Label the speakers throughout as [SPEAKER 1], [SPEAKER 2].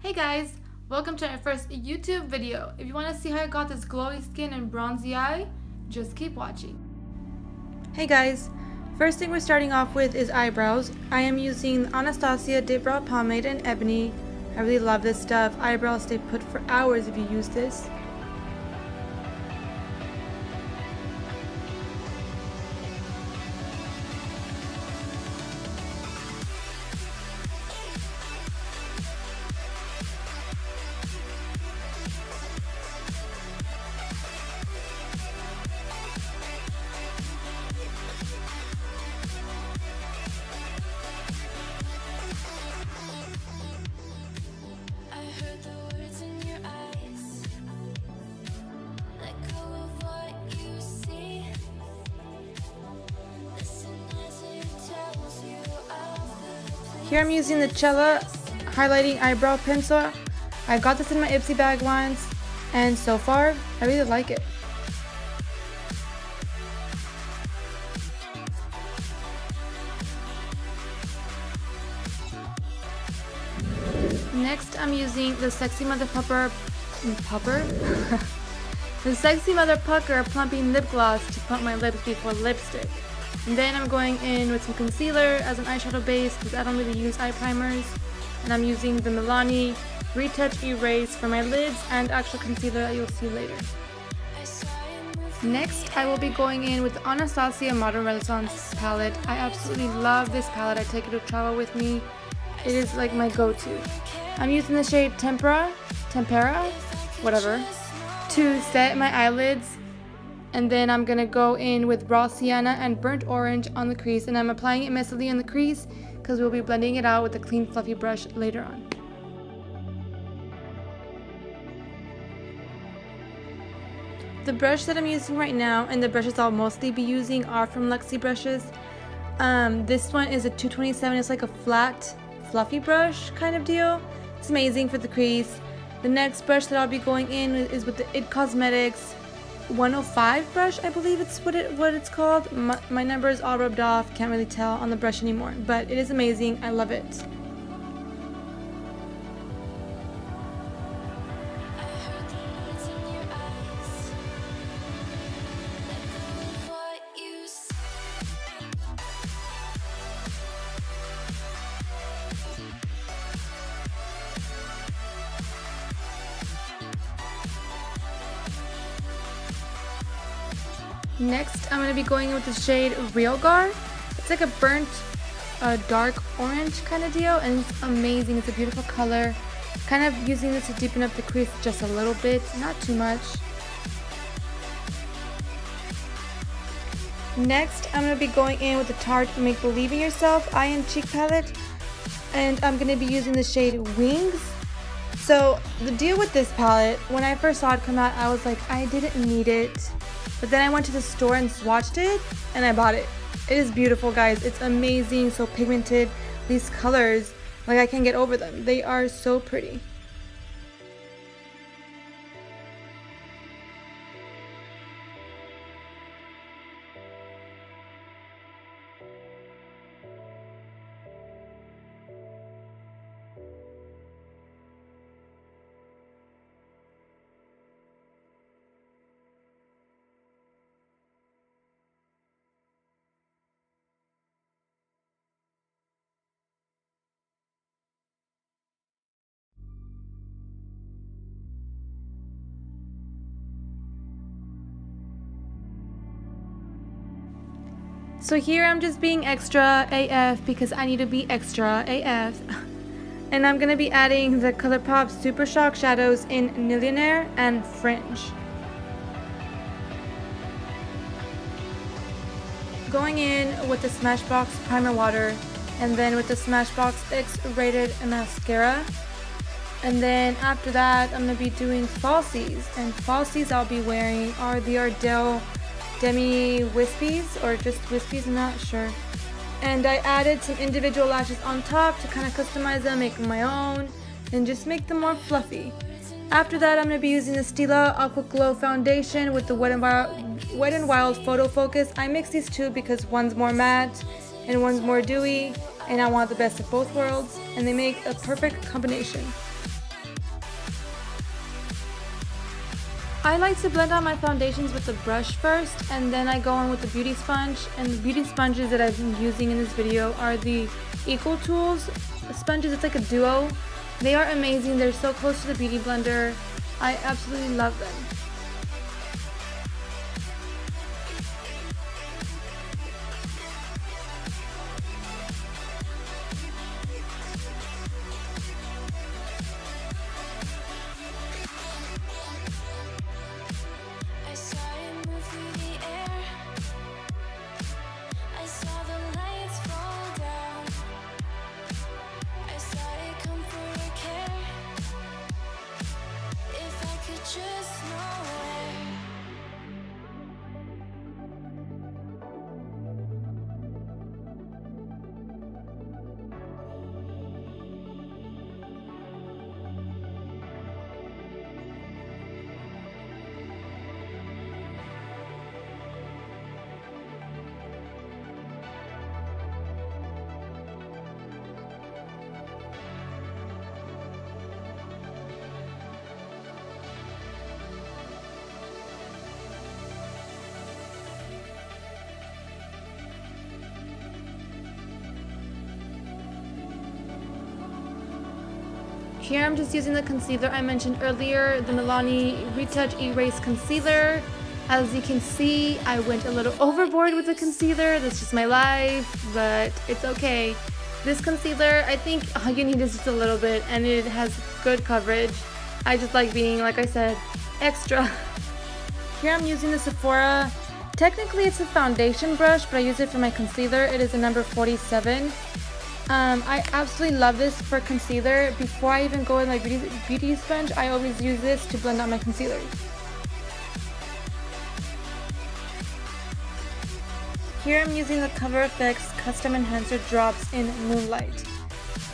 [SPEAKER 1] Hey guys, welcome to my first YouTube video. If you want to see how I got this glowy skin and bronzy eye, just keep watching. Hey guys, first thing we're starting off with is eyebrows. I am using Anastasia dipbrow pomade in ebony. I really love this stuff. Eyebrows stay put for hours if you use this. Here I'm using the Cella highlighting eyebrow pencil. I got this in my Ipsy bag once, and so far, I really like it. Next, I'm using the Sexy Mother the Sexy Mother Pucker Plumping Lip Gloss to plump my lips before lipstick. And then I'm going in with some concealer as an eyeshadow base because I don't really use eye primers. And I'm using the Milani Retouch Erase for my lids and actual concealer that you'll see later. Next, I will be going in with the Anastasia Modern Renaissance palette. I absolutely love this palette. I take it to travel with me. It is like my go-to. I'm using the shade Tempera, whatever, to set my eyelids. And then I'm going to go in with raw sienna and burnt orange on the crease. And I'm applying it messily on the crease because we'll be blending it out with a clean fluffy brush later on. The brush that I'm using right now and the brushes I'll mostly be using are from Luxie brushes. This one is a 227. It's like a flat, fluffy brush kind of deal. It's amazing for the crease. The next brush that I'll be going in is with the IT Cosmetics 105 brush, I believe it's what it's called. My number is all rubbed off, can't really tell on the brush anymore, but it is amazing. I love it. Next, I'm going to be going in with the shade Real Gar. It's like a burnt, dark orange kind of deal, and it's amazing. It's a beautiful color. Kind of using this to deepen up the crease just a little bit, not too much. Next, I'm going to be going in with the Tarte Make Believe in Yourself Eye and Cheek palette, and I'm going to be using the shade Wings. So, the deal with this palette, when I first saw it come out, I was like, I didn't need it. But then I went to the store and swatched it, and I bought it. It is beautiful, guys. It's amazing, so pigmented. These colors, like I can't get over them. They are so pretty. So here I'm just being extra AF because I need to be extra AF. And I'm going to be adding the ColourPop Super Shock shadows in Nillionaire and Fringe. Going in with the Smashbox Primer Water, and then with the Smashbox X-Rated Mascara. And then after that I'm going to be doing falsies. And falsies I'll be wearing are the Ardell Demi Wispies, or just Wispies, I'm not sure. And I added some individual lashes on top to kind of customize them, make them my own, and just make them more fluffy. After that, I'm going to be using the Stila Aqua Glow Foundation with the Wet n Wild Photo Focus. I mix these two because one's more matte and one's more dewy, and I want the best of both worlds, and they make a perfect combination. I like to blend out my foundations with the brush first, and then I go in with the beauty sponge. And the beauty sponges that I've been using in this video are the Equal Tools sponges. It's like a duo. They are amazing. They're so close to the beauty blender. I absolutely love them. Here I'm just using the concealer I mentioned earlier, the Milani Retouch Erase Concealer. As you can see, I went a little overboard with the concealer. That's just my life, but it's okay. This concealer, I think all you need is just a little bit, and it has good coverage. I just like being, like I said, extra. Here I'm using the Sephora. Technically it's a foundation brush, but I use it for my concealer. It is a number 47. I absolutely love this for concealer. Before I even go with my beauty sponge, I always use this to blend out my concealer. Here I'm using the Cover FX Custom Enhancer Drops in Moonlight.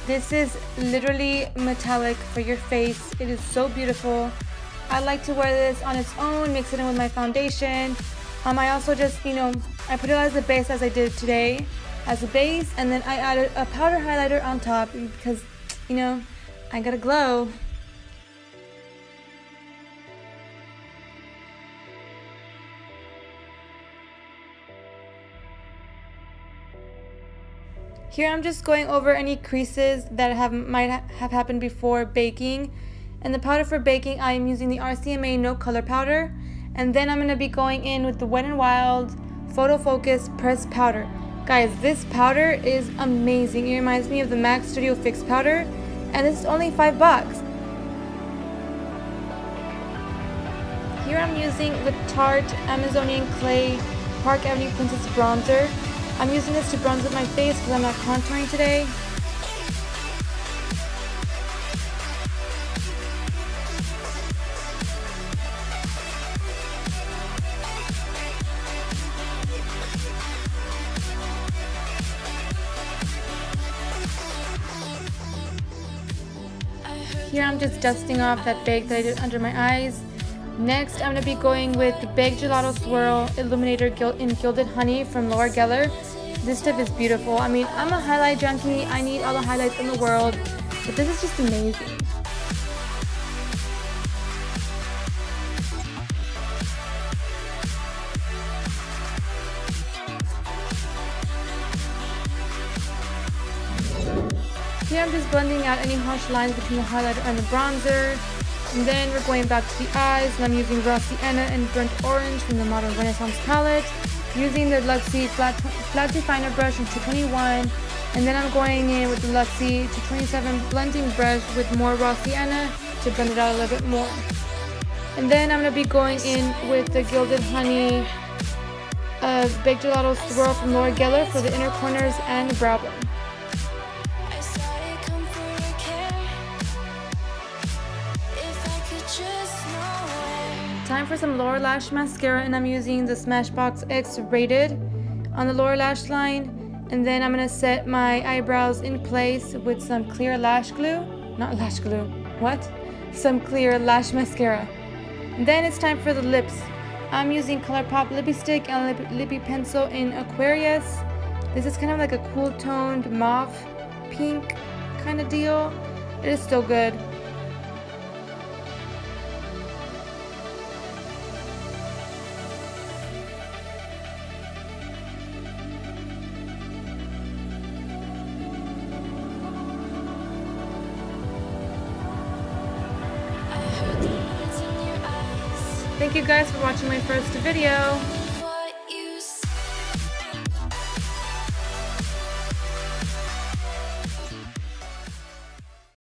[SPEAKER 1] This is literally metallic for your face. It is so beautiful. I like to wear this on its own, mix it in with my foundation. I also just, I put it as a base as I did today. As a base, and then I added a powder highlighter on top because, I gotta glow. Here I'm just going over any creases that might have happened before baking. And the powder for baking, I am using the RCMA No Color Powder. And then I'm going to be going in with the Wet n Wild Photo Focus Pressed Powder. Guys, this powder is amazing. It reminds me of the MAC Studio Fix powder, and this is only $5. Here I'm using the Tarte Amazonian Clay Park Avenue Princess Bronzer. I'm using this to bronze up my face because I'm not contouring today. Here I'm just dusting off that bake that I did under my eyes. Next, I'm going to be going with the Baked Gelato Swirl Illuminator in Gilded Honey from Laura Geller. This stuff is beautiful. I mean, I'm a highlight junkie. I need all the highlights in the world, but this is just amazing. Here I'm just blending out any harsh lines between the highlighter and the bronzer. And then we're going back to the eyes, and I'm using Raw Sienna and Burnt Orange from the Modern Renaissance palette. Using the Luxie Flat Definer brush in 221. And then I'm going in with the Luxie 227 blending brush with more Raw Sienna to blend it out a little bit more. And then I'm going to be going in with the Gilded Honey Baked Gelato Swirl from Laura Geller for the inner corners and the brow bone. Time for some lower lash mascara, and I'm using the Smashbox X Rated on the lower lash line. And then I'm going to set my eyebrows in place with some clear lash glue. Not lash glue. What? Some clear lash mascara. And then it's time for the lips. I'm using ColourPop Lippie Stick and Lippie Pencil in Aquarius. This is kind of like a cool toned mauve pink kind of deal. It is still good. thank you guys for watching my first video.